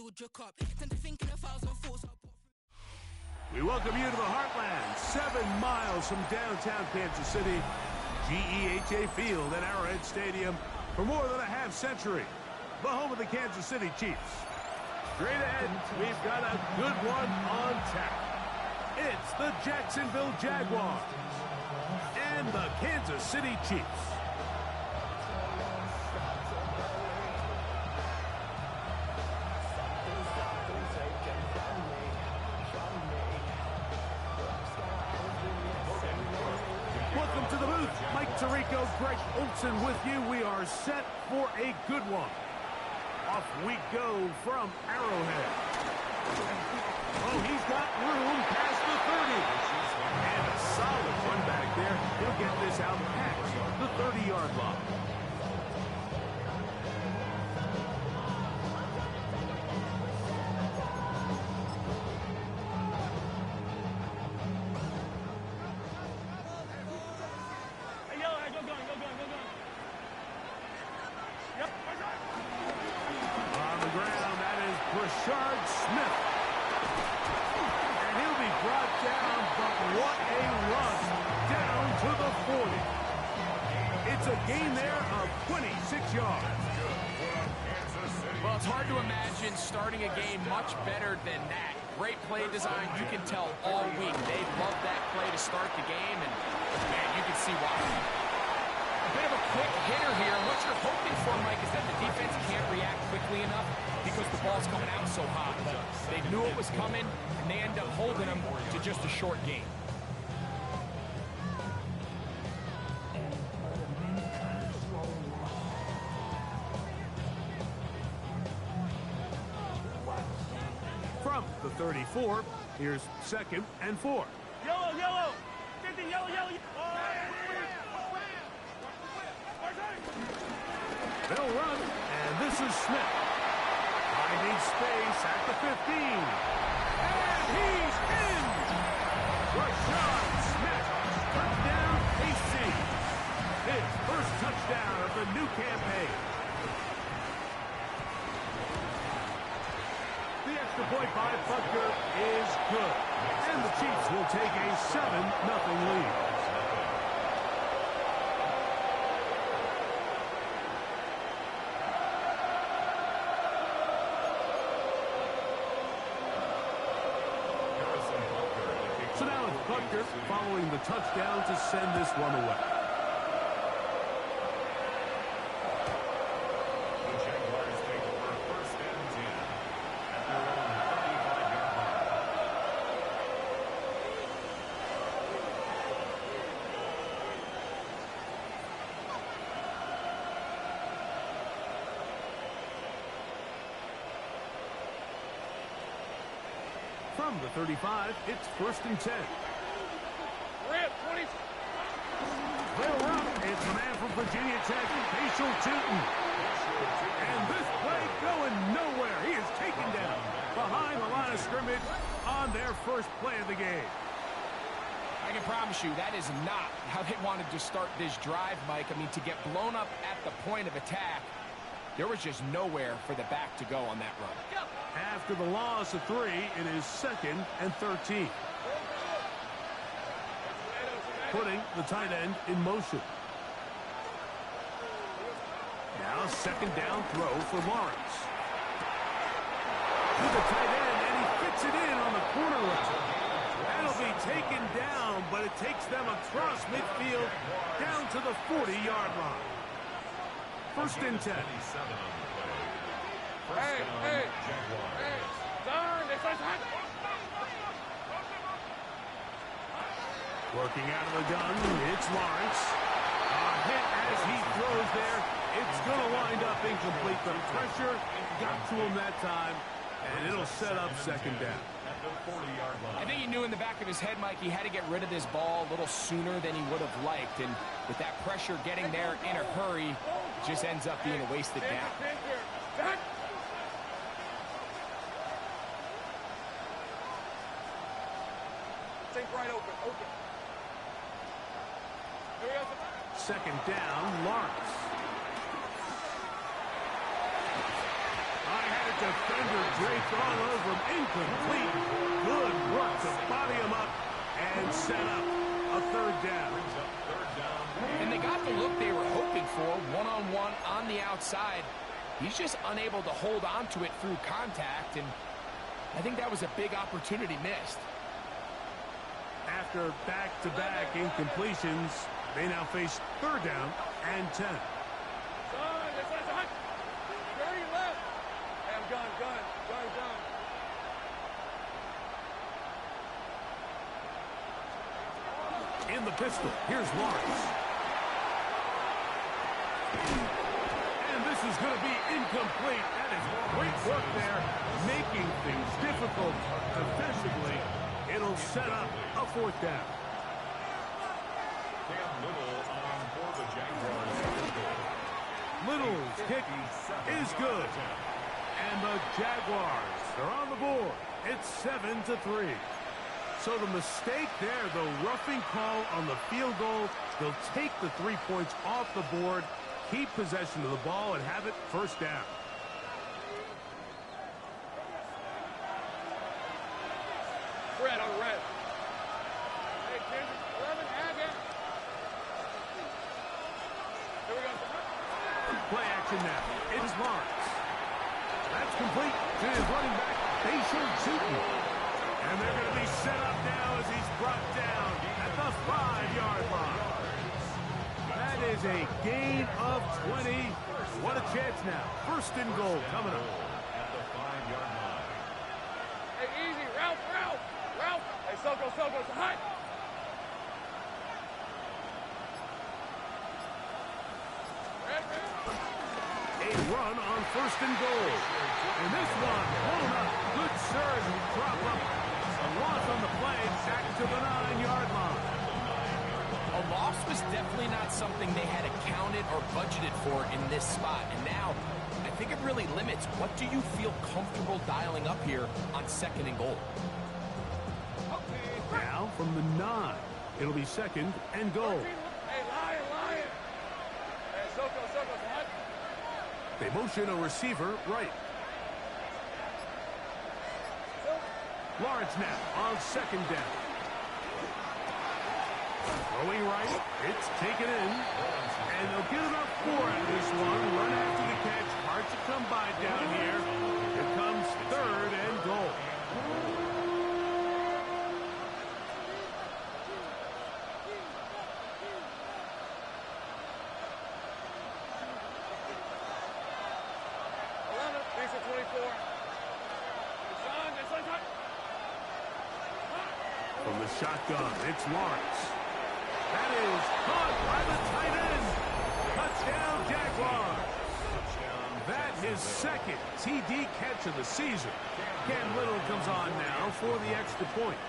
We welcome you to the Heartland, 7 miles from downtown Kansas City, GEHA Field at Arrowhead Stadium for more than a half-century, the home of the Kansas City Chiefs. Straight ahead, we've got a good one on tap. It's the Jacksonville Jaguars and the Kansas City Chiefs. Welcome to the booth. Mike Tirico, Greg Olson with you. We are set for a good one. Off we go from Arrowhead. Oh, he's got room past the 30. And a solid run back there. He'll get this out past the 30-yard line. Well, it's hard to imagine starting a game much better than that. Great play design. You can tell all week they love that play to start the game, and, man, you can see why. A bit of a quick hitter here. What you're hoping for, Mike, is that the defense can't react quickly enough because the ball's coming out so hot. But they knew it was coming, and they end up holding them to just a short game. From the 34, here's 2nd and 4. Yellow, yellow! Get the yellow, yellow! They'll run, and this is Smith. Finding space at the 15. And he's in! Rashad Smith, touchdown KC. His first touchdown of the new campaign. The extra point by Butker is good. And the Chiefs will take a 7-0 lead. So now it's Butker following the touchdown to send this one away. From the 35, it's 1st and 10. They'll run. It's the man from Virginia Tech, Facial Tootin. And this play going nowhere. He is taken down behind the line of scrimmage on their first play of the game. I can promise you that is not how they wanted to start this drive, Mike. I mean, to get blown up at the point of attack, there was just nowhere for the back to go on that run. After the loss of 3, it is 2nd and 13. Putting the tight end in motion. Now 2nd down throw for Lawrence. To the tight end, and he fits it in on the corner route. That'll be taken down, but it takes them across midfield down to the 40-yard line. 1st and 10. Hey! Working out of the gun, it's Lawrence. A hit as he throws there. It's going to wind up incomplete. The pressure got to him that time, and it'll set up 2nd down. I think he knew in the back of his head, Mike, he had to get rid of this ball a little sooner than he would have liked. And with that pressure getting there in a hurry, it just ends up being a wasted down. Right open. 2nd down, Lawrence. I had a defender draped all over him. Incomplete. Good work to body him up and set up a third down. And they got the look they were hoping for, one-on-one on the outside. He's just unable to hold on to it through contact, and I think that was a big opportunity missed. After back-to-back incompletions, they now face third down and 10. In the pistol, here's Lawrence. And this is going to be incomplete. That is great work there, making things difficult defensively. It'll set up a fourth down. Little's kick is good. And the Jaguars are on the board. It's 7-3. So the mistake there, the roughing call on the field goal, they'll take the 3 points off the board, keep possession of the ball, and have it first down. Red on red. Hey, Kansas, 11, ag it. Here we go. Play action now. It's Lawrence. That's complete to his running back, Bashan Chutin. And they're going to be set up now as he's brought down at the 5-yard line. That is a gain of 20. What a chance now. First and goal coming up. At the 5-yard line. Hey, easy. Ralph. Hey, Soko, high. A run on first and goal. And this one blown up. Good surge and drop up. A loss on the play back to the 9-yard line. A loss was definitely not something they had accounted or budgeted for in this spot. And now, I think it really limits what do you feel comfortable dialing up here on second and goal. Now from the 9, it'll be second and goal. Hey, lion. Hey, Soko, high. They motion a receiver right. Lawrence now on second down. Throwing right, it's taken in. And they'll get about 4 out of this one. Run after the catch. Hard to come by down here. Here comes third and goal. From the shotgun, it's Lawrence. That is caught by the tight end. Touchdown, Jaguars. That his second TD catch of the season. Cam Little comes on now for the extra point.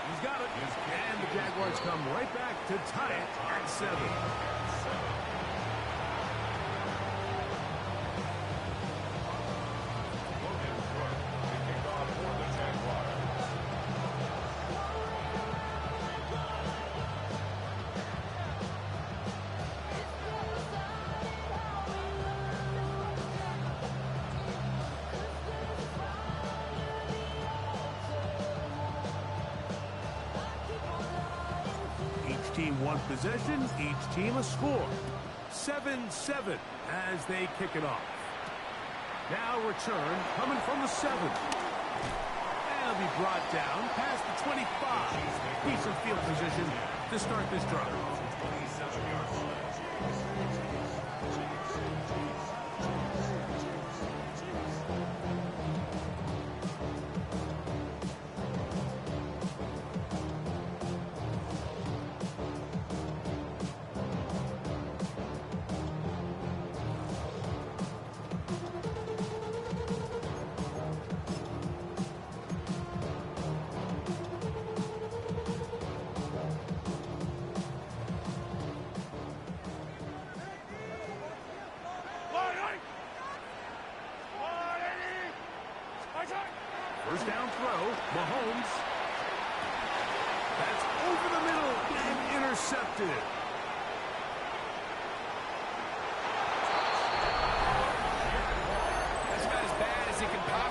He's got it. And the Jaguars come right back to tie it at 7. Team one possession, each team a score. 7-7 as they kick it off. Now return coming from the 7. And it'll be brought down past the 25. Decent field position to start this drive. First down throw, Mahomes. That's over the middle and intercepted.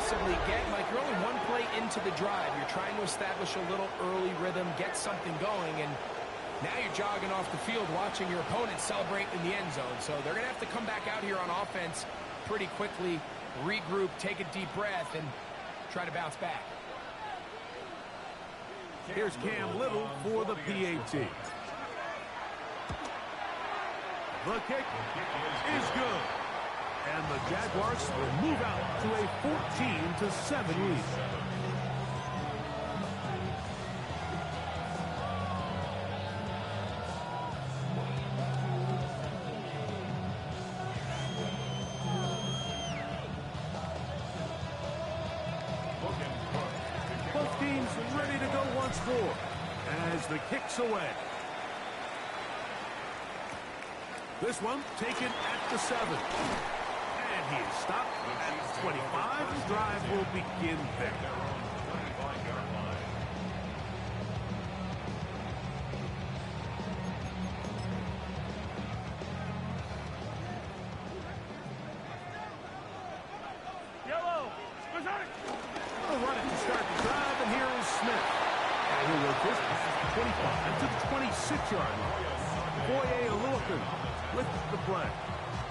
possibly get. Like, you're only one play into the drive. You're trying to establish a little early rhythm, get something going, and now you're jogging off the field watching your opponent celebrate in the end zone. So they're going to have to come back out here on offense pretty quickly, regroup, take a deep breath, and try to bounce back. Here's Cam Little for the PAT. The kick is good. And the Jaguars will move out to a 14-7 lead. Both teams ready to go once more as the kick's away. This one taken at the 7. And he is stopped at 25. The drive will begin there. All right, to start the drive, and here is Smith. And he'll work this past the 25 to the 26-yard line. Boye Aluakun with the play.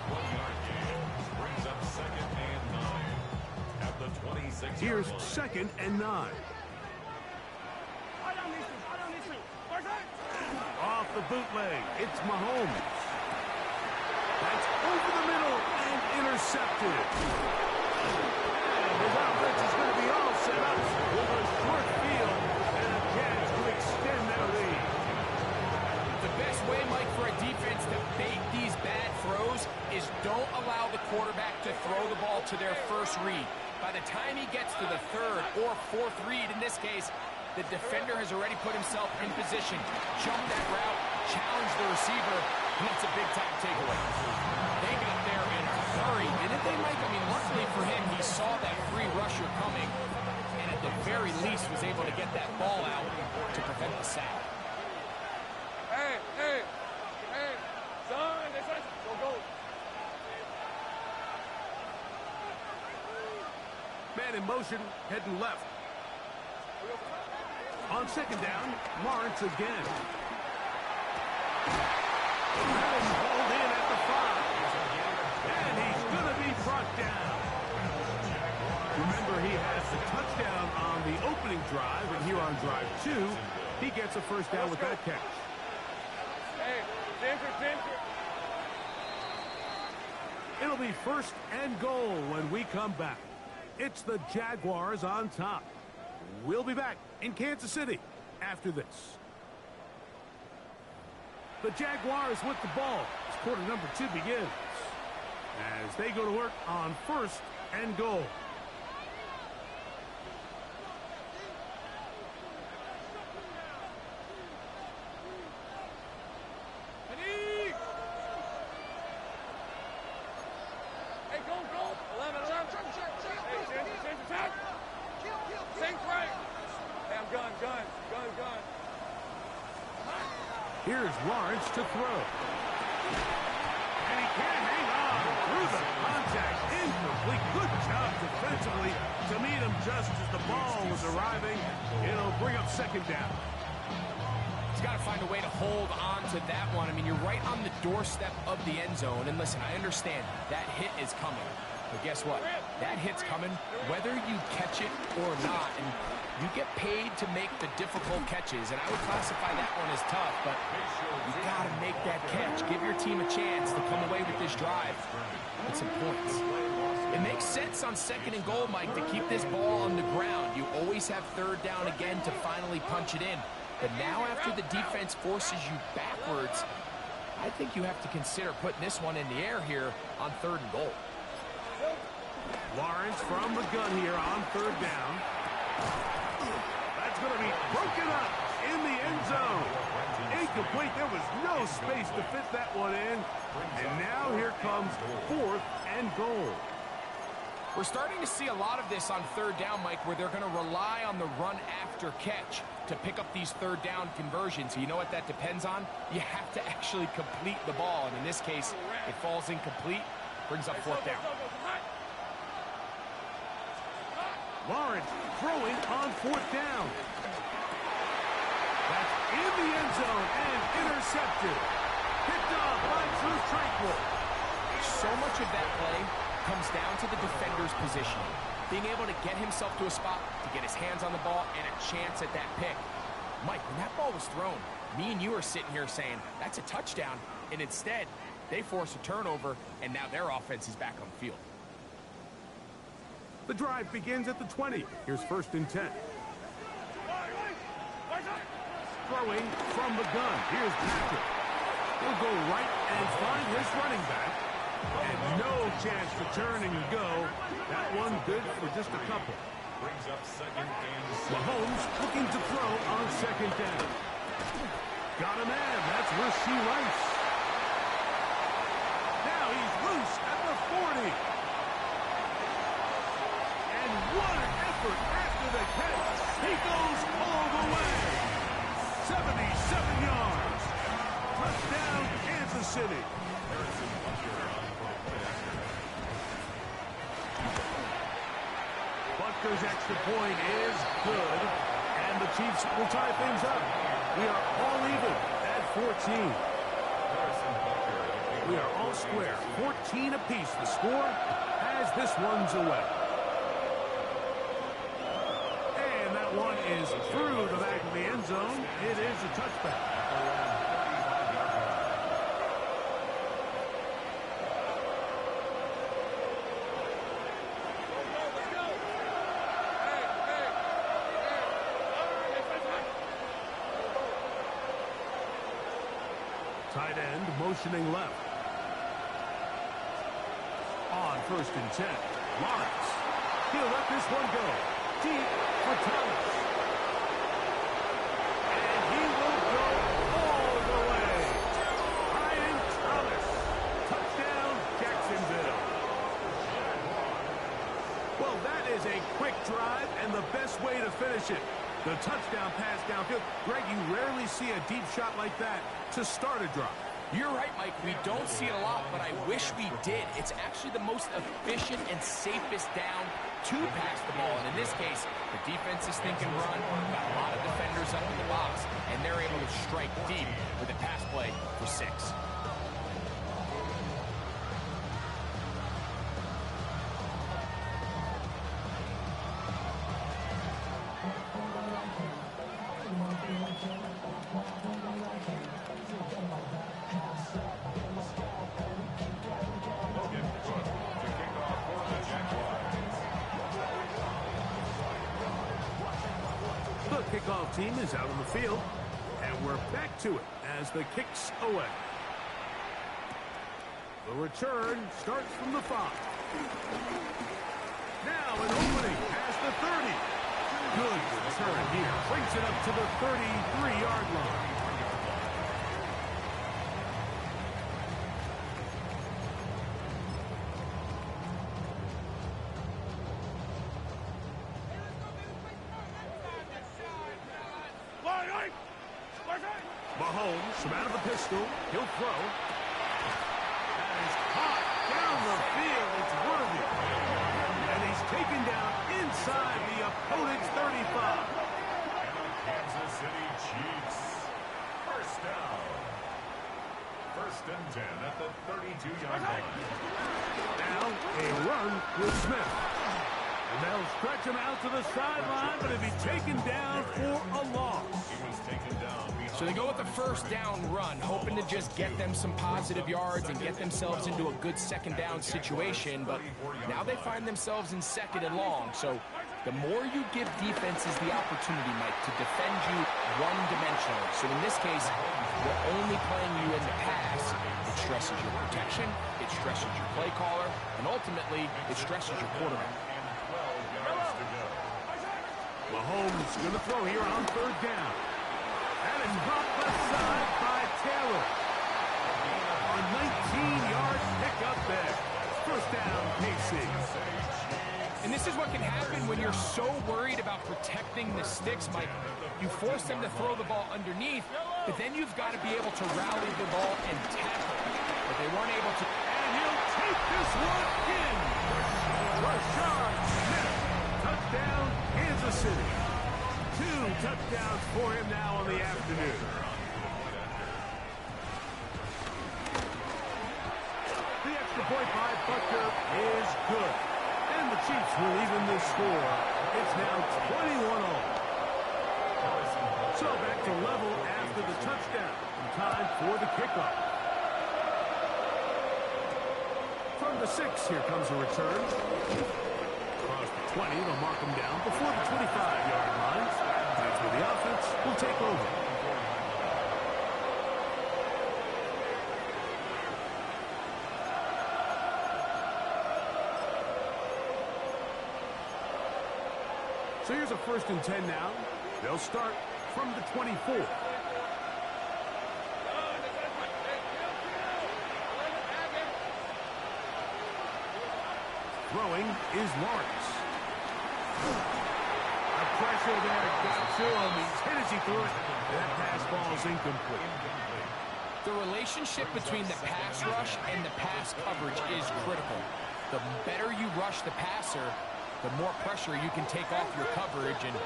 1-yard gain brings up 2nd and 9 at the 26. Here's 2nd and 9. Off the bootleg, it's Mahomes. That's over the middle and intercepted. And his offense is going to be all set up with a short field and a chance to extend their lead. The best way, Mike, for a defense to bait these bad throws is don't allow the quarterback to throw the ball to their first read. By the time he gets to the 3rd or 4th read, in this case, the defender has already put himself in position, jumped that route, challenged the receiver, and it's a big-time takeaway. They got there in a hurry, didn't they, Mike? I mean, luckily for him, he saw that free rusher coming, and at the very least was able to get that ball out to prevent the sack. Hey, son, go. Man in motion, heading left. On 2nd down, Lawrence again. Madden hauled in at the 5. And he's going to be brought down. Remember, he has the touchdown on the opening drive, and here on drive 2, he gets a first down with that catch. Hey, Ginger. It'll be 1st and goal when we come back. It's the Jaguars on top. We'll be back in Kansas City after this. The Jaguars with the ball as quarter number 2 begins. As they go to work on 1st and goal. Hey, go. 11. Hey, Ginger, attack. Think right. Hey, I'm gun. Here's Lawrence to throw. And he can't hang on through the contact. Incomplete. Good job defensively to meet him just as the ball was arriving. It'll bring up 2nd down. He's got to find a way to hold on to that one. I mean, you're right on the doorstep of the end zone. And listen, I understand that hit is coming. But guess what? That hit's coming whether you catch it or not. And you get paid to make the difficult catches. And I would classify that one as tough. But you got to make that catch. Give your team a chance to come away with this drive with some points. It makes sense on 2nd and goal, Mike, to keep this ball on the ground. You always have 3rd down again to finally punch it in. But now after the defense forces you backwards, I think you have to consider putting this one in the air here on 3rd and goal. Lawrence from the gun here on 3rd down. That's going to be broken up in the end zone. Incomplete. There was no space to fit that one in. And now here comes 4th and goal. We're starting to see a lot of this on 3rd down, Mike, where they're going to rely on the run after catch to pick up these 3rd down conversions. You know what that depends on? You have to actually complete the ball. And in this case, it falls incomplete, brings up 4th down. Lawrence throwing on 4th down. That's in the end zone and intercepted. Picked off by Drew Tranquil. So much of that play comes down to the defender's positioning. Being able to get himself to a spot, to get his hands on the ball, and a chance at that pick. Mike, when that ball was thrown, me and you are sitting here saying, that's a touchdown. And instead, they force a turnover, and now their offense is back on the field. The drive begins at the 20. Here's 1st and 10. Throwing from the gun. Here's Patrick. He'll go right and find his running back. And no chance to turn and go. That one good for just a couple. Brings up 2nd and 7. Mahomes looking to throw on 2nd down. Got a man. That's Rasheed Rice. Now he's loose at the 40. And what an effort after the catch. He goes all the way. 77 yards. Touchdown, Kansas City. Butker's extra point is good. And the Chiefs will tie things up. We are all even at 14. We are all square. 14 apiece. The score as this one's away. And that one is through the back of the end zone. It is a touchback. Tight end motioning left. On 1st and 10. Lawrence. He'll let this one go. Deep for Thomas. And he will go all the way. Ryan Thomas. Touchdown, Jacksonville. Well, that is a quick drive and the best way to finish it. The touchdown pass downfield. Greg, you rarely see a deep shot like that to start a drive. You're right, Mike. We don't see it a lot, but I wish we did. It's actually the most efficient and safest down to pass the ball. And in this case, the defense is thinking run, got a lot of defenders up in the box, and they're able to strike deep with a pass play for 6. Kickoff team is out on the field, and we're back to it as the kick's away. The return starts from the 5. Now an opening past the 30. Good return here. Brings it up to the 33-yard line. Mahomes from out of the pistol. He'll throw. That is caught down the field. It's worthy. And he's taken down inside the opponent's 35. And the Kansas City Chiefs. 1st down. 1st and 10 at the 32-yard line. Now a run with Smith. And they'll stretch him out to the sideline, but he'll be taken down for a loss. He was taken down. So they go with the 1st down run, hoping to just get them some positive yards and get themselves into a good 2nd down situation, but now they find themselves in 2nd and long. So the more you give defenses the opportunity, Mike, to defend you one-dimensionally. So in this case, we're only playing you in the pass. It stresses your protection, it stresses your play caller, and ultimately, it stresses your quarterback. Mahomes going to throw here on 3rd down. And it's dropped left side by Taylor. A 19-yard pickup there. 1st down, KC. And this is what can happen when you're so worried about protecting the sticks, Mike. You force them to throw the ball underneath, but then you've got to be able to rally the ball and tackle. But they weren't able to. And he'll take this one in. Rashard Smith. Touchdown, touchdowns for him now on the afternoon. The extra point by Butker is good. And the Chiefs will even this score. It's now 21-all. So back to level after the touchdown. Time for the kickoff. From the 6, here comes a return. Across the 20, they'll mark him down before the 25-yard line. That's where the offense will take over. So here's a 1st and 10 now. They'll start from the 24. Throwing is Lawrence. The pressure there got to him. He's hit as he threw it. That pass ball is incomplete. The relationship between the pass rush and the pass coverage is critical. The better you rush the passer, the more pressure you can take off your coverage, and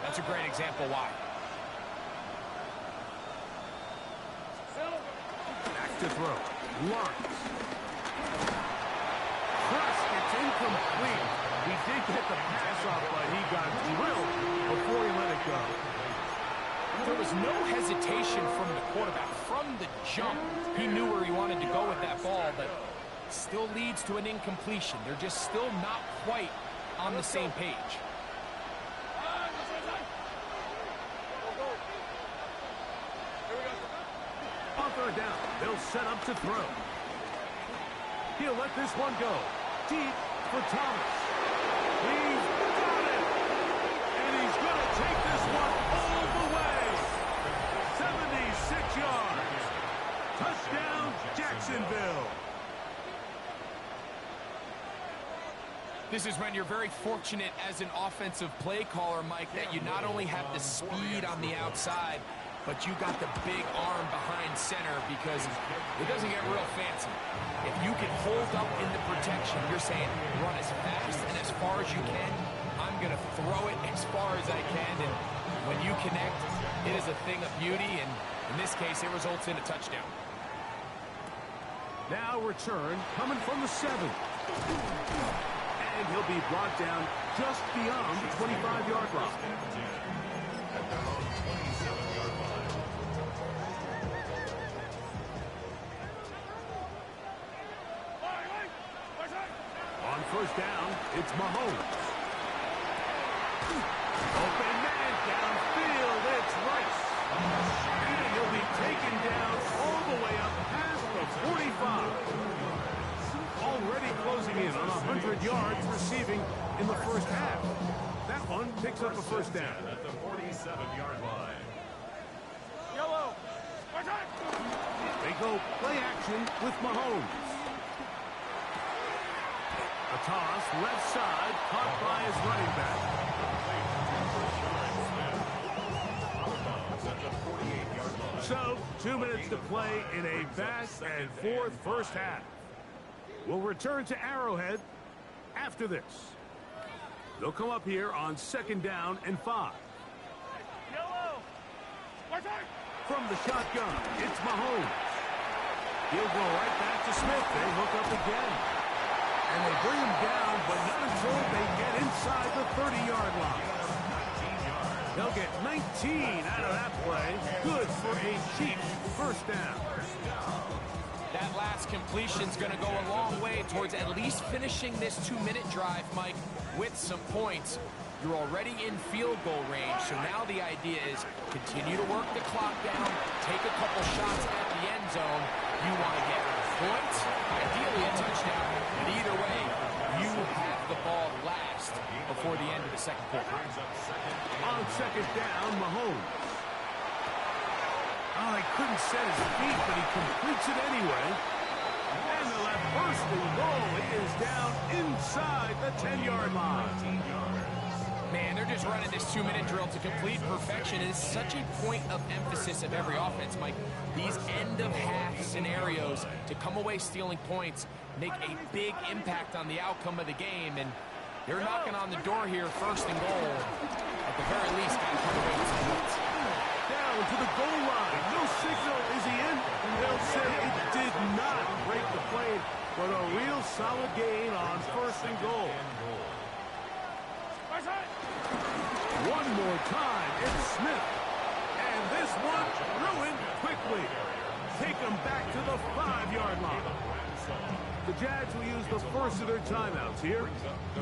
that's a great example why. Back to throw. Lawrence. It's incomplete. He did get the pass off, but he got drilled before he let it go. There was no hesitation from the quarterback. From the jump, he knew where he wanted to go with that ball, but still leads to an incompletion. They're just still not quite on the same page. On 3rd down, they'll set up to throw. He'll let this one go. Deep for Thomas. He's got it! And he's going to take this one all the way. 76 yards. Touchdown, Jacksonville. This is when you're very fortunate as an offensive play caller, Mike, that you not only have the speed on the outside, but you got the big arm behind center, because it doesn't get real fancy. If you can hold up in the protection, you're saying run as fast and as far as you can. I'm going to throw it as far as I can, and when you connect, it is a thing of beauty, and in this case, it results in a touchdown. Now return coming from the 7. And he'll be brought down just beyond the 25-yard line. On 1st down, it's Mahomes. Open man downfield, it's Rice. And he'll be taken down all the way up past the 45. Already closing in on 100 yards receiving in the 1st half. That one picks up a 1st down. At the 47-yard line. Yellow. They go play action with Mahomes. A toss, left side, caught by his running back. So, 2 minutes to play in a back-and-forth 1st half. We'll return to Arrowhead after this. They'll come up here on 2nd down and 5. From the shotgun, it's Mahomes. He'll go right back to Smith. They hook up again. And they bring him down, but not until they get inside the 30-yard line. They'll get 19 out of that play. Good for a Chiefs 1st down. That last completion's going to go a long way towards at least finishing this 2-minute drive, Mike, with some points. You're already in field goal range, so now the idea is continue to work the clock down, take a couple shots at the end zone. You want to get points, ideally a touchdown, but either way, you have the ball last before the end of the 2nd quarter. On 2nd down, Mahomes. Oh, he couldn't set his feet, but he completes it anyway. And the left first and goal. He is down inside the 10-yard line. Man, they're just running this 2-minute drill to complete perfection. It is such a point of emphasis of every offense, Mike. These end-of-half scenarios to come away stealing points make a big impact on the outcome of the game. And They're knocking on the door here, first and goal. At the very least, got to come away with some points. Down to the goal line. No signal. Is he in? They'll say it did not break the plane, but a real solid gain on first and goal. One more time. It's Smith. And this one ruined quickly. Take them back to the 5-yard line. The Jags will use the first of their timeouts here.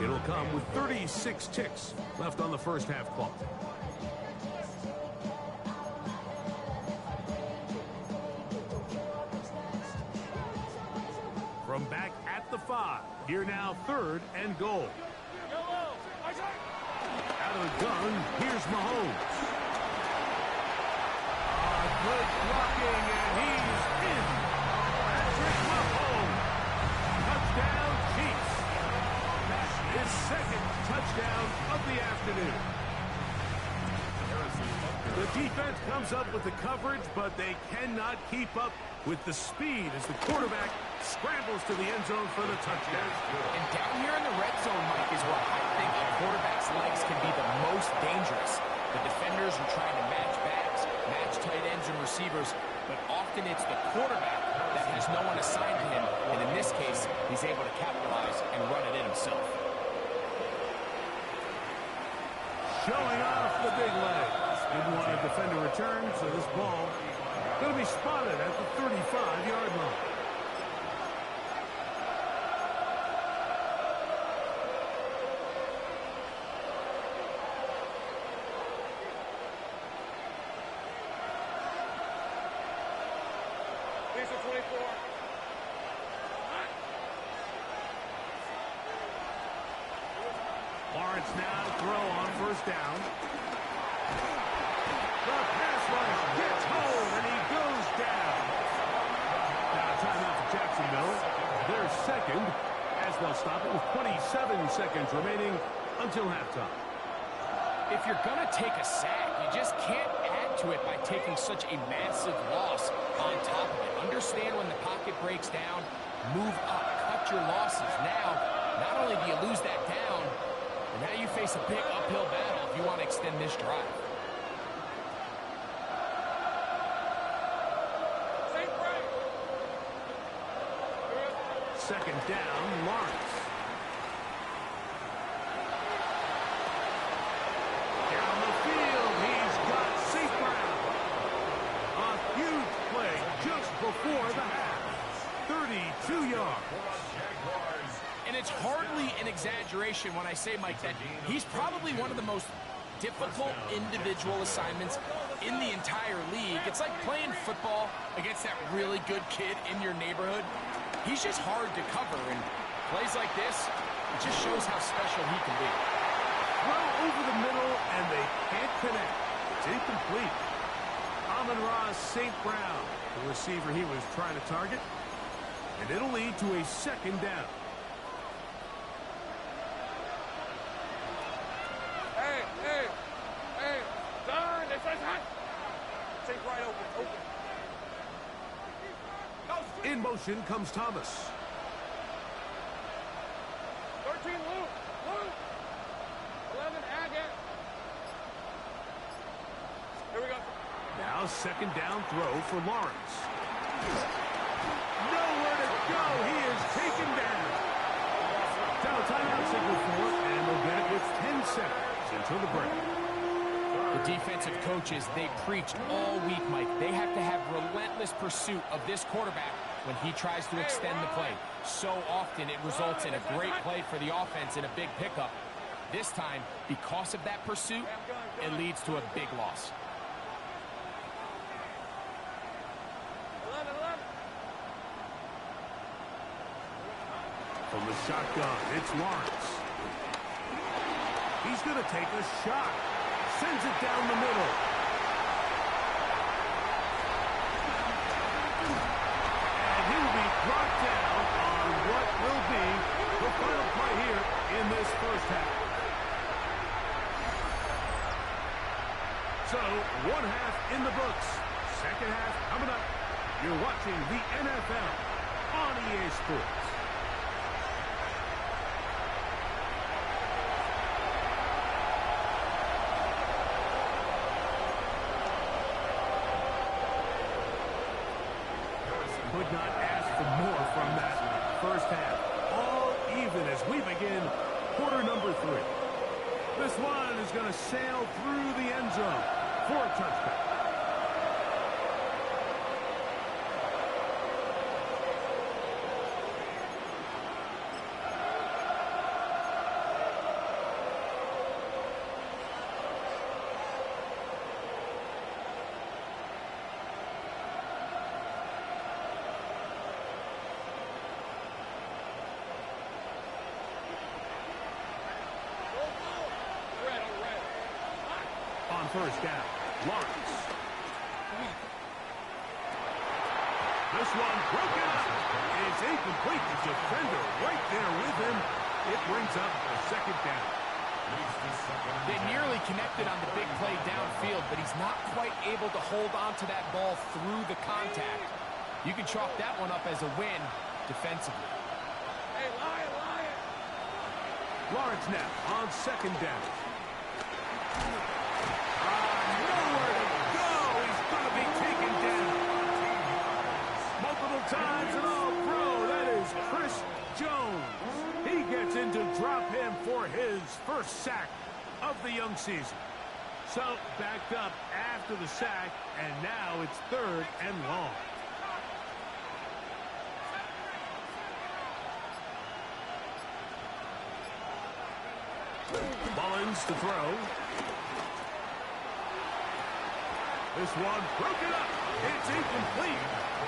It'll come with 36 ticks left on the first half clock. From back at the 5, here now 3rd and goal. Out of the gun, here's Mahomes. Good blocking, and he's in. Patrick Mahomes. Touchdown, Chiefs. That's his second touchdown of the afternoon. The defense comes up with the coverage, but they cannot keep up with the speed as the quarterback scrambles to the end zone for the touchdown. And down here in the red zone, Mike, is where I think a quarterback's legs can be the most dangerous. The defenders are trying to match backs, match tight ends and receivers, but often it's the quarterback that has no one assigned to him, and in this case, he's able to capitalize and run it in himself. Showing off the big leg. Didn't want to defend a return, so this ball going to be spotted at the 35-yard line. Lawrence now to throw on first down. The pass rush gets home, and he goes down. Now timeout for Jacksonville. Their second, as they'll stop it with 27 seconds remaining until halftime. If you're going to take a sack, you just can't add to it by taking such a massive loss on top of it. Understand when the pocket breaks down, move up, cut your losses. Now, not only do you lose that down, but now you face a big uphill battle if you want to extend this drive. Second down, Lawrence. Down the field, he's got St. Brown. A huge play just before the half. 32 yards. And it's hardly an exaggeration when I say, Mike, that he's probably one of the most difficult individual assignments in the entire league. It's like playing football against that really good kid in your neighborhood. He's just hard to cover, and plays like this, it just shows how special he can be. Throw over the middle, and they can't connect. It's incomplete. Amon-Ra St. Brown, the receiver he was trying to target, and it'll lead to a second down. Hey, darn, they first hot. Take right open. In motion comes Thomas. 13, Luke. 11, Agate. Here we go. Now second down throw for Lawrence. Nowhere to go. He is taken down. Timeout signal for, and they'll get it with 10 seconds until the break. The defensive coaches, they preached all week, Mike. They have to have relentless pursuit of this quarterback when he tries to extend the play. So often it results in a great play for the offense and a big pickup. This time, because of that pursuit, it leads to a big loss. 11. From the shotgun, it's Lawrence. He's going to take a shot. Sends it down the middle. And he will be brought down on what will be the final play here in this first half. So, one half in the books. Second half coming up. You're watching the NFL on EA Sports. could not ask for more from that first half. All even as we begin quarter number 3. This one is going to sail through the end zone for a touchdown. On first down, Lawrence. This one broken up. It's incomplete. The defender right there with him. It brings up a second down. They nearly connected on the big play downfield, but he's not quite able to hold on to that ball through the contact. You can chalk that one up as a win defensively. Hey, Lion, Lion. Lawrence now on second down. Times and all pro, that is Chris Jones. He gets in to drop him for his first sack of the young season. So backed up after the sack, and now it's third and long. Mullins to throw. This one broken up. It's incomplete.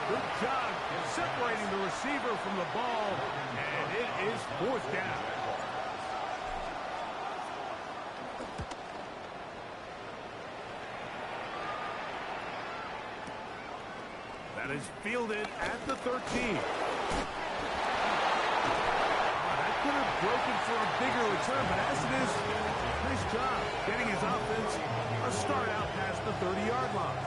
Good job separating the receiver from the ball, and it is fourth down. That is fielded at the 13. That could have broken for a bigger return, but as it is, nice job getting his offense a start out past the 30-yard line.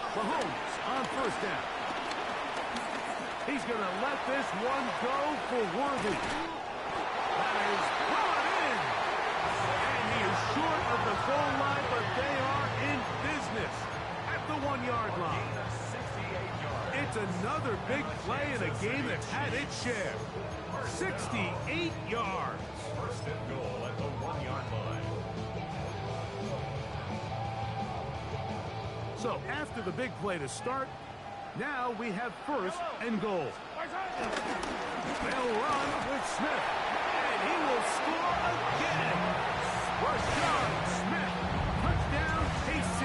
Mahomes on first down. He's going to let this one go for Worthy. That is brought in. And he is short of the goal line, but they are in business at the 1-yard line. It's another big play in a game that's had its share. 68 yards. First and goal at the 1-yard line. So after the big play to start, now we have first and goal. They'll run with Smith, and he will score again. Rashad Smith, touchdown KC.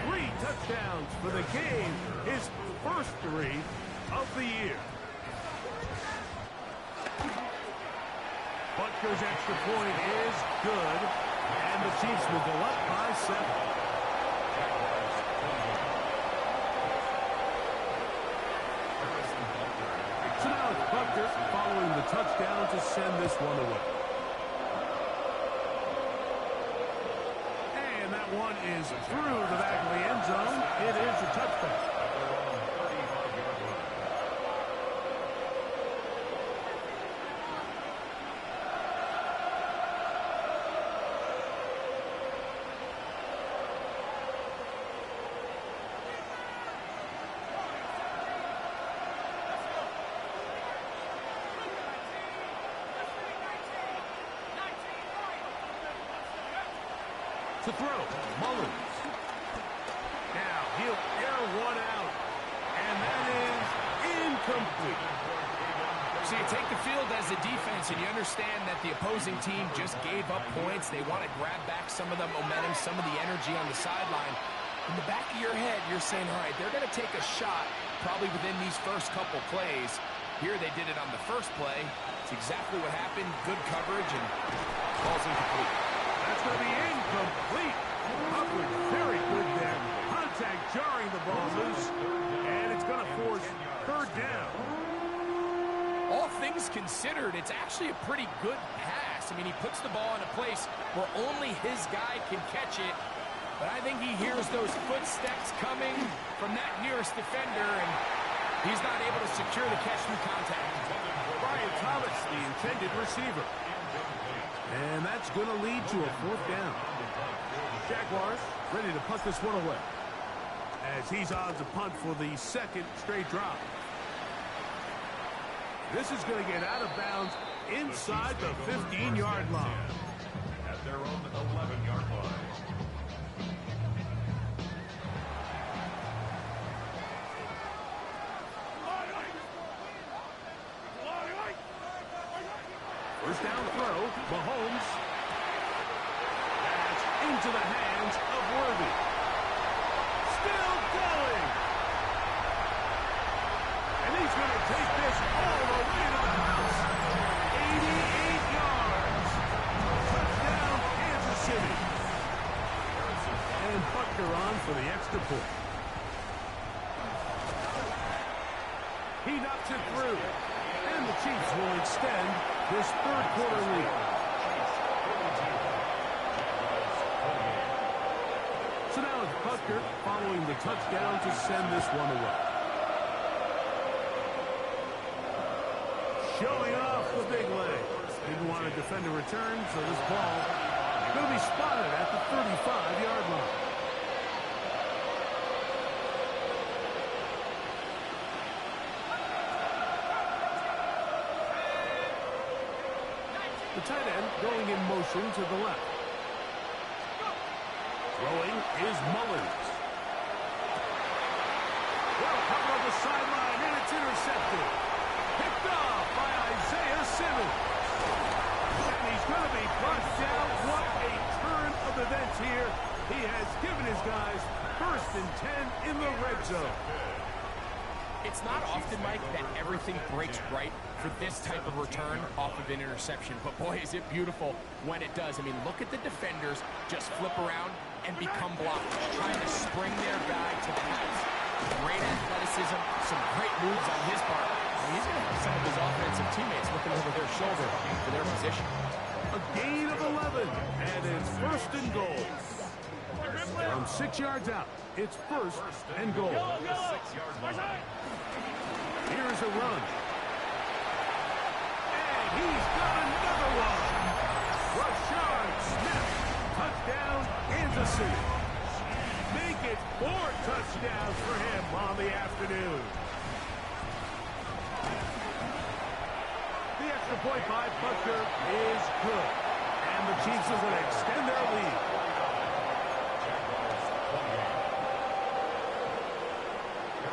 3 touchdowns for the game, his first 3 of the year. Butker's extra point is good, and the Chiefs will go up by 7. So now it's Butker following the touchdown to send this one away. And that one is through the back of the end zone. It is a touchdown. To throw, Mullins. Now he'll air one out, and that is incomplete. So you take the field as a defense, and you understand that the opposing team just gave up points. They want to grab back some of the momentum, some of the energy on the sideline. In the back of your head, you're saying, all right, they're going to take a shot probably within these first couple plays. Here they did it on the first play. It's exactly what happened. Good coverage, and ball's incomplete. That's going to be incomplete. Hubbard very good there. Contact jarring the ball loose, and it's going to force third down. All things considered, it's actually a pretty good pass. I mean, he puts the ball in a place where only his guy can catch it. But I think he hears those footsteps coming from that nearest defender, and he's not able to secure the catch through contact. Brian Thomas, the intended receiver. And that's going to lead to a 4th down. Jaguars ready to punt this one away, as he's on to punt for the 2nd straight drive. This is going to get out of bounds inside the 15-yard line. At their own 11-yard line. First down throw, Mahomes. That's into the hands of Worthy. Still going. And he's going to take this all the way to the house. 88 yards. Touchdown, Kansas City. And Butker on for the extra point. He knocks it through. And the Chiefs will extend this 3rd quarter lead. So now it's Butker following the touchdown to send this one away. Showing off the big leg. Didn't want to defend a return, so this ball going to be spotted at the 35-yard line. The tight end going in motion to the left. Throwing is Mullins. Well covered on the sideline, and it's intercepted. Picked off by Isaiah Simmons. And he's going to be brought down. What a turn of events here. He has given his guys 1st and 10 in the red zone. It's not often, Mike, that everything breaks right for this type of return off of an interception. But, boy, is it beautiful when it does. I mean, look at the defenders just flip around and become blockers, trying to spring their guy to the house. Great athleticism, some great moves on his part. And he's going to have some of his offensive teammates looking over their shoulder for their position. A gain of 11, and it's 1st and goal. From 6 yards out, it's 1st and goal. Here's a run. And he's got another one. Rashard Smith. Touchdown, Kansas City. Make it 4 touchdowns for him on the afternoon. The extra point by Butker is good. And the Chiefs are going to extend their lead.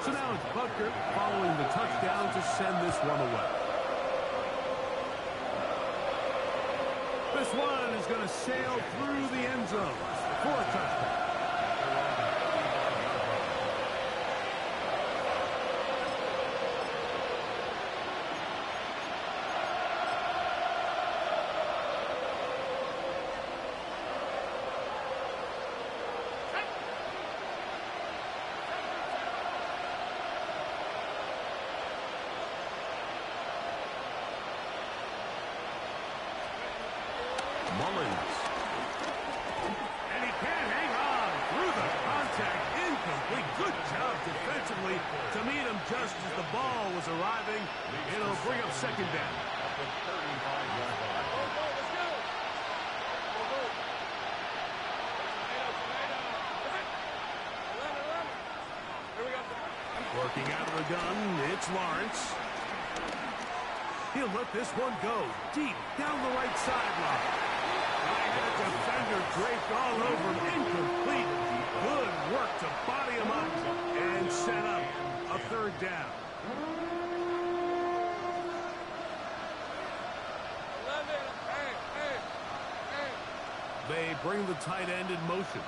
So now it's Butker following the touchdown to send this one away. This one is going to sail through the end zone for a touchdown. Mullins. And he can't hang on through the contact. Incomplete. Good job defensively to meet him just as the ball was arriving. It'll bring up 2nd down. Working out of the gun, it's Lawrence. He'll let this one go deep down the right sideline. That defender draped all over him. Incomplete. Good work to body him up and set up a 3rd down. They bring the tight end in motion.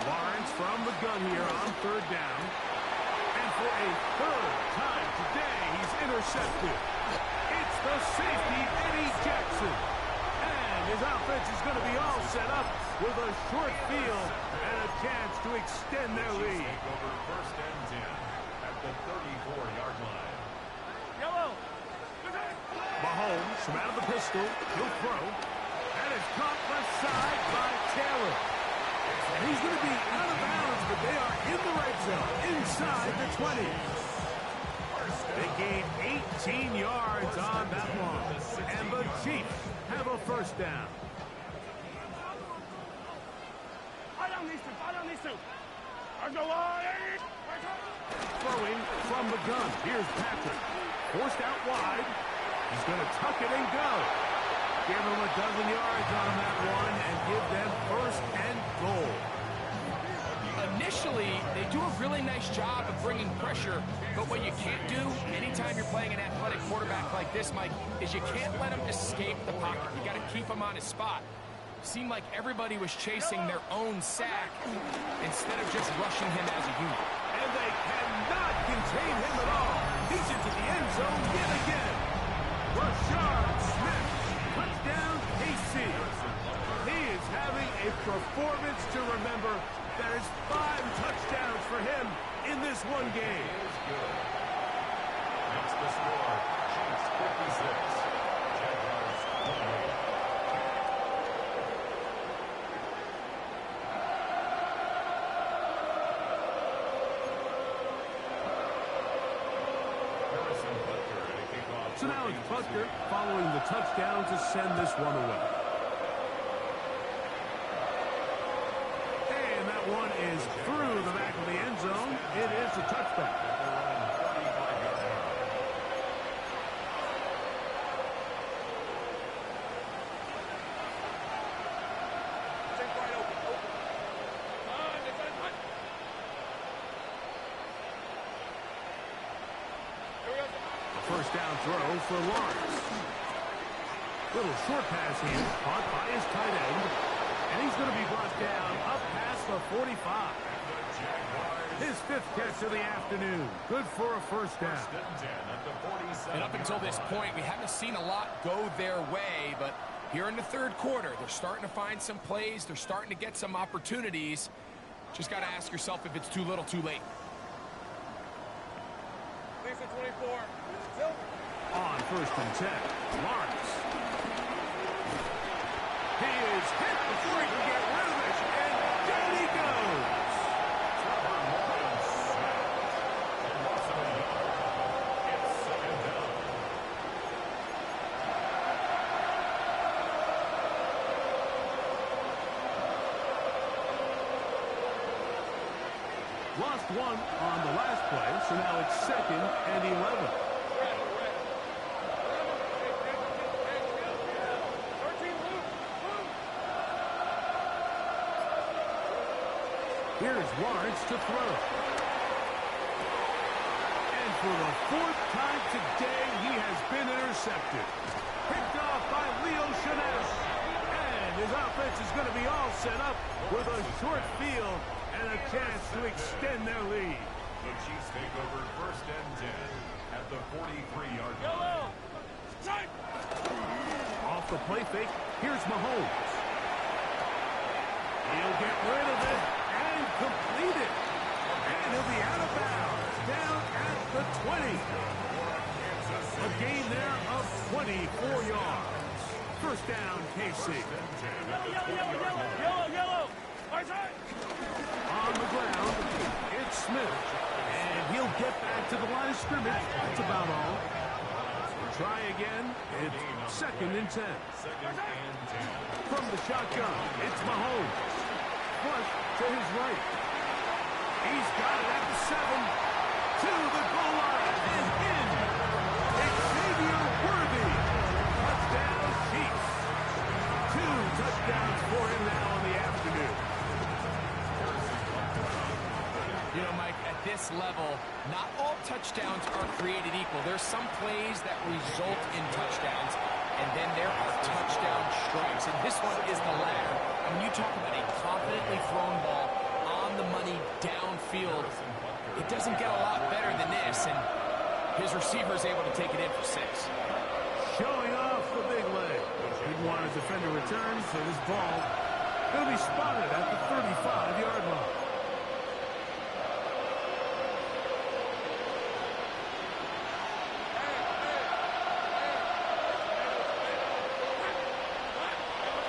Lawrence from the gun here on 3rd down. And for a 3rd time today, he's intercepted. It's the safety, Eddie Jackson. And his offense is going to be all set up with a short field and a chance to extend their lead. Over 1st and 10 at the 34-yard line. Mahomes from out of the pistol. He'll throw. And it's caught left side by Taylor. And he's going to be out of bounds, but they are in the red zone, inside the 20. They gained 18 yards on that one. And the Chiefs have a first down. Throwing from the gun. Here's Patrick. Forced out wide. He's going to tuck it and go. Give them a dozen yards on that one and give them first and goal. Initially, they do a really nice job of bringing pressure, but what you can't do anytime you're playing an athletic quarterback like this, Mike, is you can't let him escape the pocket. You got to keep him on his spot. Seemed like everybody was chasing their own sack instead of just rushing him as a unit. And they cannot contain him at all. He's into the end zone yet again. Rashard Smith, touchdown KC. He is having a performance to remember. There's 5 touchdowns for him in this one game. That's the score. Chiefs 56. Jaguars 28. So now it's Butker following the touchdown to send this one away. And that one is through the back of the end zone. It is a touchback. First down throw for Lawrence. Little short pass here, caught by his tight end. And he's going to be brought down up past the 45. His 5th catch of the afternoon. Good for a first down. And up until this point, we haven't seen a lot go their way, but here in the 3rd quarter, they're starting to find some plays. They're starting to get some opportunities. Just got to ask yourself if it's too little, too late. 24. On first and 10, Lawrence. He is hit before he can get rid of it, and down he goes. Lost one on the last play, so now it's 2nd and 11. Here's Lawrence to throw. And for the 4th time today, he has been intercepted. Picked off by Leo Chanel. And his offense is going to be all set up with a short field and a chance to extend their lead. The Chiefs take over first and 10 at the 43-yard line. Off the play fake, here's Mahomes. He'll get rid of it and complete it. And he'll be out of bounds down at the 20. A gain there of 24 yards. First down, KC. Yellow. On the ground, it's Smith. And he'll get back to the line of scrimmage. That's about all. Try again. It's 2nd and 10. From the shotgun, it's Mahomes. Flush to his right. He's got it at the 7. To the goal line and in. Xavier Worthy. Touchdown Chiefs. 2 touchdowns for him now in the afternoon. You know, Mike, at this level, not all touchdowns are created equal. There's some plays that result in touchdowns, and then there are touchdown strikes. And this one is the latter. And when you talk about a confidently thrown ball on the money downfield, it doesn't get a lot better than this. And his receiver is able to take it in for 6. Showing off the big leg. Didn't want a defender return, so this ball going to be spotted at the 35-yard line.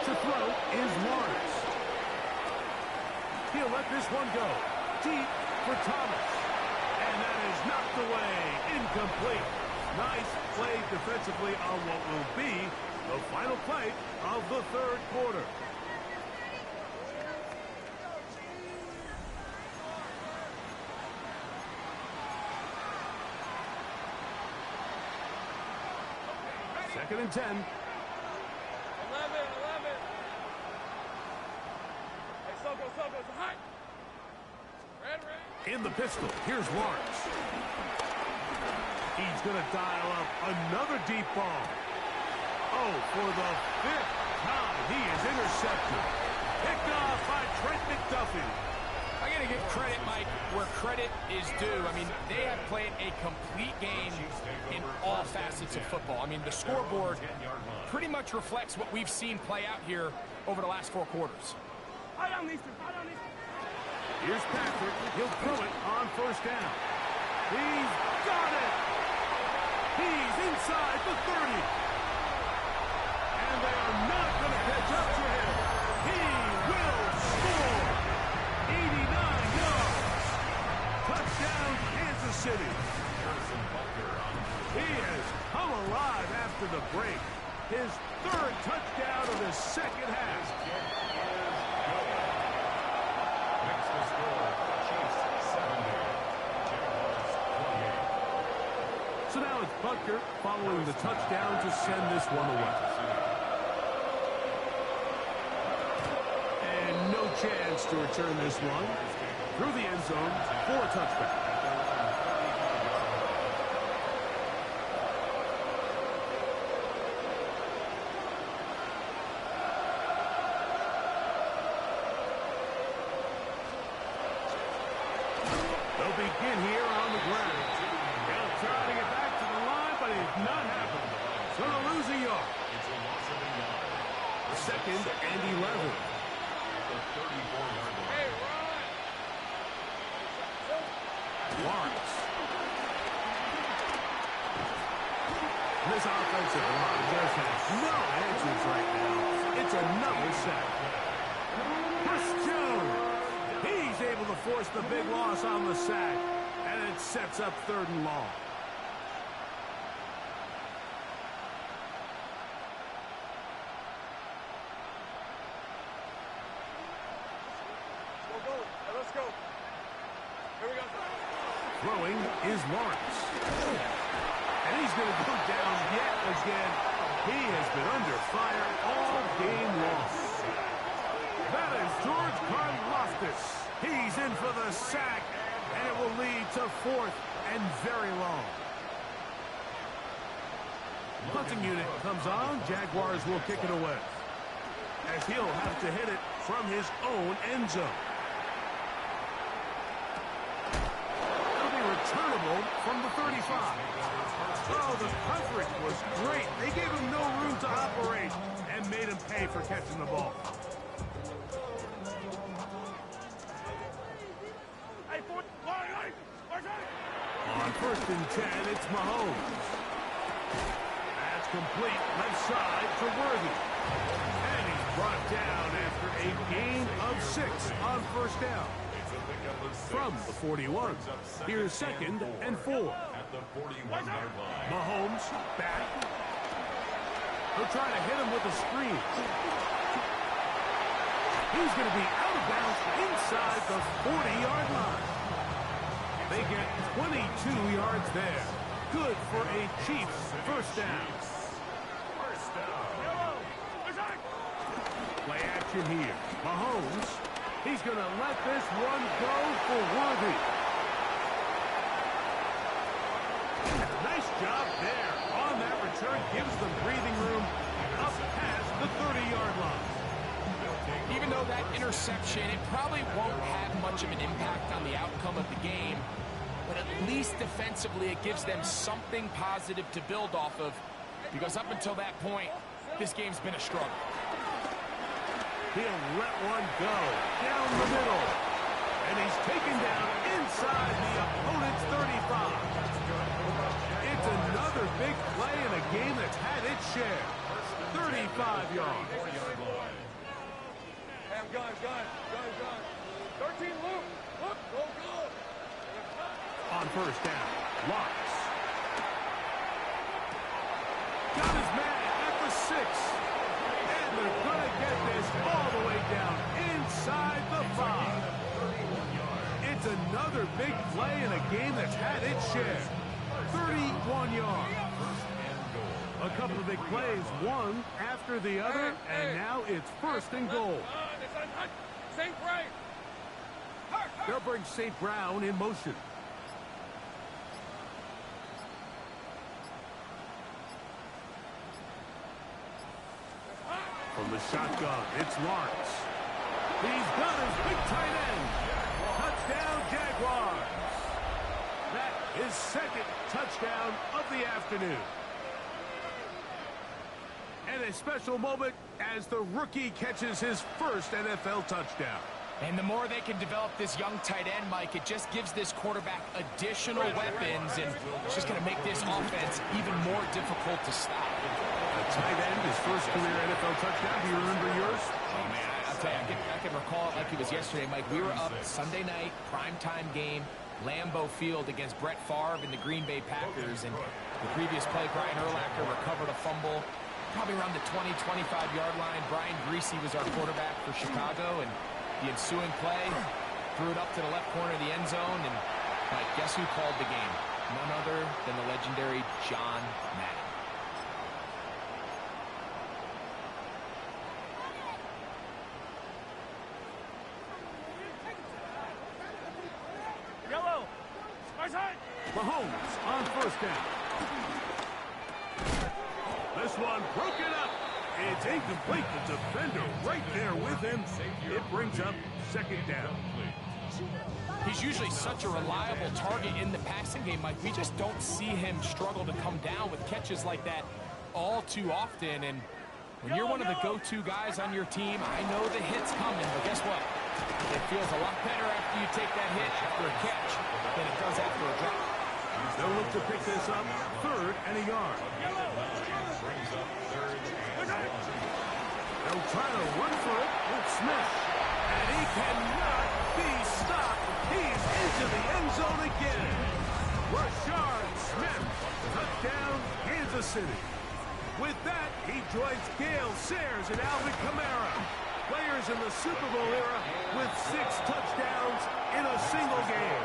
To throw is Lawrence. He'll let this one go. Deep for Thomas. And that is knocked away. Incomplete. Nice play defensively on what will be the final play of the third quarter. Second and 10. 11. Hey, Soko, it's hot. Red. In the pistol, here's Lawrence. He's going to dial up another deep ball. Oh, for the fifth time, he is intercepted. Picked off by Trent McDuffie. I got to give credit, Mike, where credit is due. I mean, they have played a complete game in all facets of football. I mean, the scoreboard pretty much reflects what we've seen play out here over the last 4 quarters. Here's Patrick. He'll throw it on first down. He's got it. He's inside the 30. And they are not going to catch up to him. He will score. 89 yards. Touchdown, Kansas City. He has come alive after the break. His third touchdown of the second half. So now it's Butker following the touchdown to send this one away. And no chance to return this one. Through the end zone for a touchback. They'll begin here on the ground. They'll try to get back to the line, but it's not happening. It's going to lose a yard. Second and 11. Hey, run. Lawrence. This offensive line just has no answers right now. It's another sack. Chris Jones. He's able to force the big loss on the sack, and it sets up 3rd and long. Let's go. Here we go. Throwing is Lawrence. And he's going to go down yet again. He has been under fire all game long. That is George Karlaftis. He's in for the sack, and it will lead to 4th and very long. Punting unit comes on. Jaguars will kick it away, as he'll have to hit it from his own end zone. It'll be returnable from the 35. Oh, the coverage was great. They gave him no room to operate and made him pay for catching the ball. On 1st and 10, it's Mahomes. That's complete left side to Worthy. And he's brought down after a gain of 6 on 1st down. From the 41, here's 2nd and 4. Mahomes back. He'll try to hit him with a screen. He's going to be out of bounds inside the 40-yard line. They get 22 yards there. Good for a Chiefs 1st down. Play action here. Mahomes. He's going to let this one go for Worthy. Nice job there. On that return, gives them breathing room up past the 30-yard line. Even though that interception, it probably won't have much of an impact on the outcome of the game, but at least defensively it gives them something positive to build off of, because up until that point, this game's been a struggle. He'll let one go down the middle, and he's taken down inside the opponent's 35. It's another big play in a game that's had its share. 35 yards. Gun. 13 loop. Look, go. On first down, Lawrence. Got his man at the 6. And they're going to get this all the way down inside the 5. It's another big play in a game that's had its share. 31 yards. A couple of big plays, one after the other, and now it's first and goal. St. Brown. They'll bring St. Brown in motion. From the shotgun, it's Lawrence. He's got his big tight end. Touchdown, Jaguars. That is second touchdown of the afternoon. And a special moment as the rookie catches his first NFL touchdown. And the more they can develop this young tight end, Mike, it just gives this quarterback additional weapons, and it's just going to make this offense even more difficult to stop. A tight end, his first career NFL touchdown. Do you remember yours? Oh, man, I'll tell you, I can recall it like it was yesterday, Mike. We were up Sunday night, primetime game, Lambeau Field against Brett Favre and the Green Bay Packers, and the previous play, Brian Urlacher recovered a fumble, probably around the 20, 25-yard line. Brian Greasy was our quarterback for Chicago, and the ensuing play, threw it up to the left corner of the end zone, and guess who called the game? None other than the legendary John Madden. Yellow. Mahomes on first down. This one broken up. It's incomplete. The defender right there with him. It brings up second down. He's usually such a reliable target in the passing game, Mike. We just don't see him struggle to come down with catches like that all too often. And when you're one of the go-to guys on your team, I know the hit's coming, but guess what? It feels a lot better after you take that hit after a catch than it does after a drop. They'll look to pick this up, 3rd and a yard. They'll try to run for it with Smith. And he cannot be stopped. He's into the end zone again. Rashard Smith, touchdown, Kansas City. With that, he joins Gale Sayers and Alvin Kamara, players in the Super Bowl era with 6 touchdowns in a single game.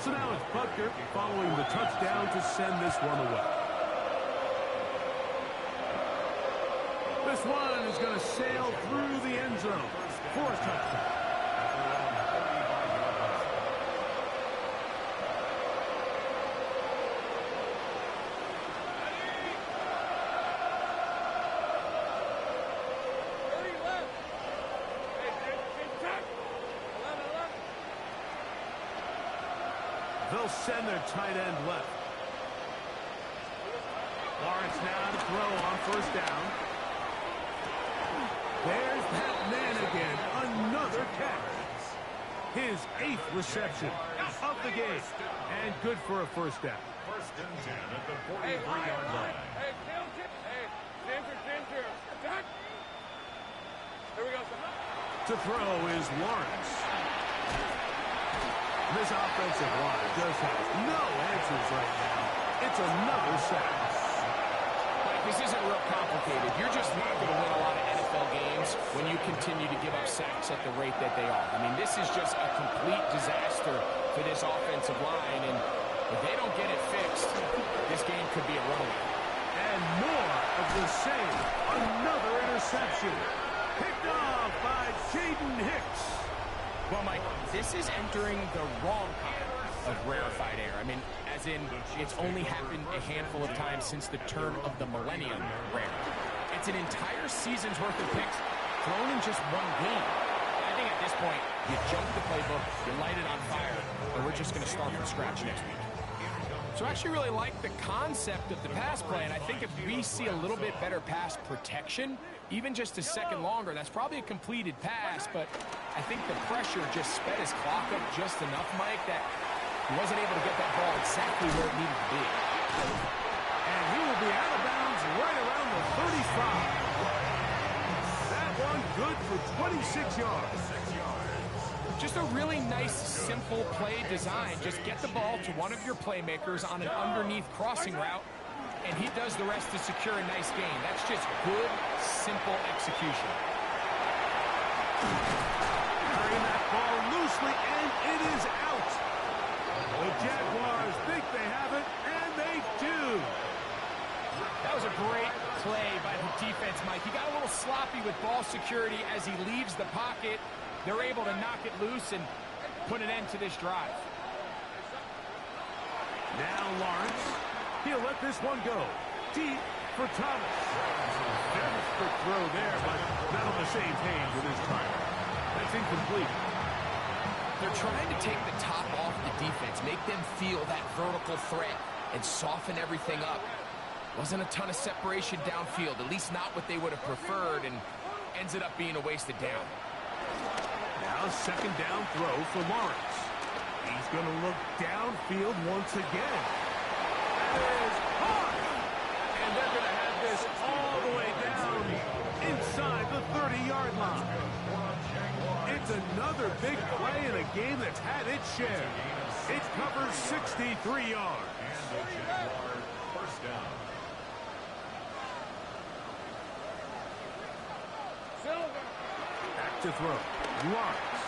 So now it's Butker following the touchdown to send this one away. This one is going to sail through the end zone for a touchdown. They'll send their tight end left. Lawrence now to throw on first down. There's that man again. Another catch. His 8th reception of the game. And good for a first down. First and 10 at the 43-yard line. Hey, Ginger. Here we go, son. To throw is Lawrence. This offensive line just has no answers right now. It's another sack. This isn't real complicated. You're just not going to win a lot of NFL games when you continue to give up sacks at the rate that they are. I mean, this is just a complete disaster for this offensive line, and if they don't get it fixed, this game could be a runaway. And more of the same. Another interception. Picked off by Jaden Hicks. Well, Mike, this is entering the wrong kind of rarefied air. I mean, as in, it's only happened a handful of times since the turn of the millennium rare. It's an entire season's worth of picks thrown in just one game. I think at this point, you jump the playbook, you light it on fire, and we're just going to start from scratch next week. So I actually really like the concept of the pass play, and I think if we see a little bit better pass protection, even just a second longer, that's probably a completed pass, but I think the pressure just sped his clock up just enough, Mike, that he wasn't able to get that ball exactly where it needed to be. And he will be out of bounds right around the 35. That one good for 26 yards. Just a really nice, simple play design. Just get the ball to one of your playmakers on an underneath crossing route, and he does the rest to secure a nice gain. That's just good, simple execution. Carrying that ball loosely, and it is out. The Jaguars think they have it, and they do. That was a great play by the defense, Mike. He got a little sloppy with ball security as he leaves the pocket. They're able to knock it loose and put an end to this drive. Now Lawrence. He'll let this one go. Deep for Thomas. Desperate throw there, but not on the same page with his time. That's incomplete. They're trying to take the top off the defense, make them feel that vertical threat, and soften everything up. Wasn't a ton of separation downfield, at least not what they would have preferred, and ends it up being a wasted down. Now second down throw for Lawrence. He's going to look downfield once again. That is hard. And they're going to have this all the way down inside the 30-yard line. It's another big play in a game that's had its share. It covers 63 yards. And the Jaguar first down. Back to throw. Lawrence.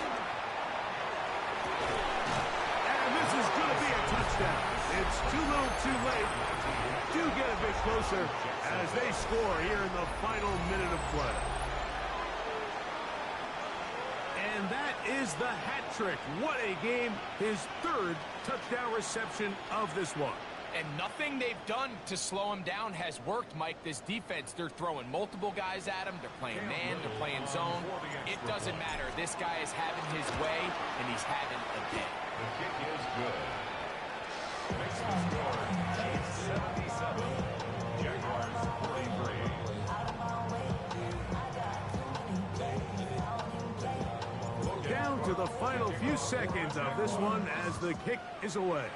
And this is going to be a touchdown. It's too little too late. Do get a bit closer as they score here in the final minute of play. And that is the hat trick. What a game. His third touchdown reception of this one. And nothing they've done to slow him down has worked, Mike. This defense, they're throwing multiple guys at him. They're playing man, they're playing zone. It doesn't matter. This guy is having his way, and he's having a day. The kick is good. Makes the score, Chiefs 77, Jaguars 43. Down to the final few seconds of this one as the kick is away.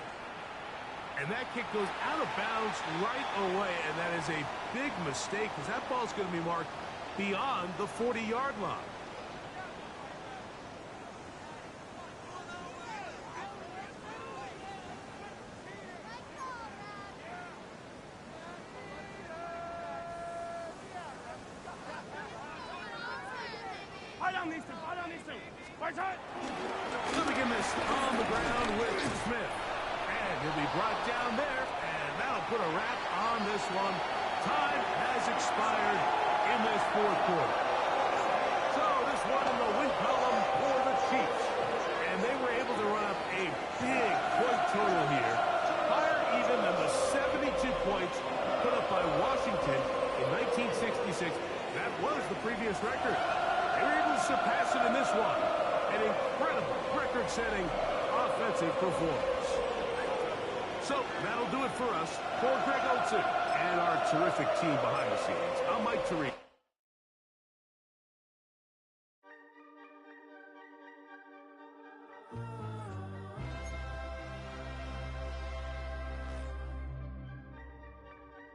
And that kick goes out of bounds right away, and that is a big mistake because that ball's going to be marked beyond the 40-yard line. Flipping this on the ground with Smith. And he'll be brought down there, and that'll put a wrap on this one. Time has expired in this fourth quarter. So this one in the win column for the Chiefs. And they were able to run up a big point total here. Higher even than the 72 points put up by Washington in 1966. That was the previous record. They were able to surpass it in this one. An incredible record-setting offensive performance. So that'll do it for us. For Greg Olsen and our terrific team behind the scenes, I'm Mike Tariq.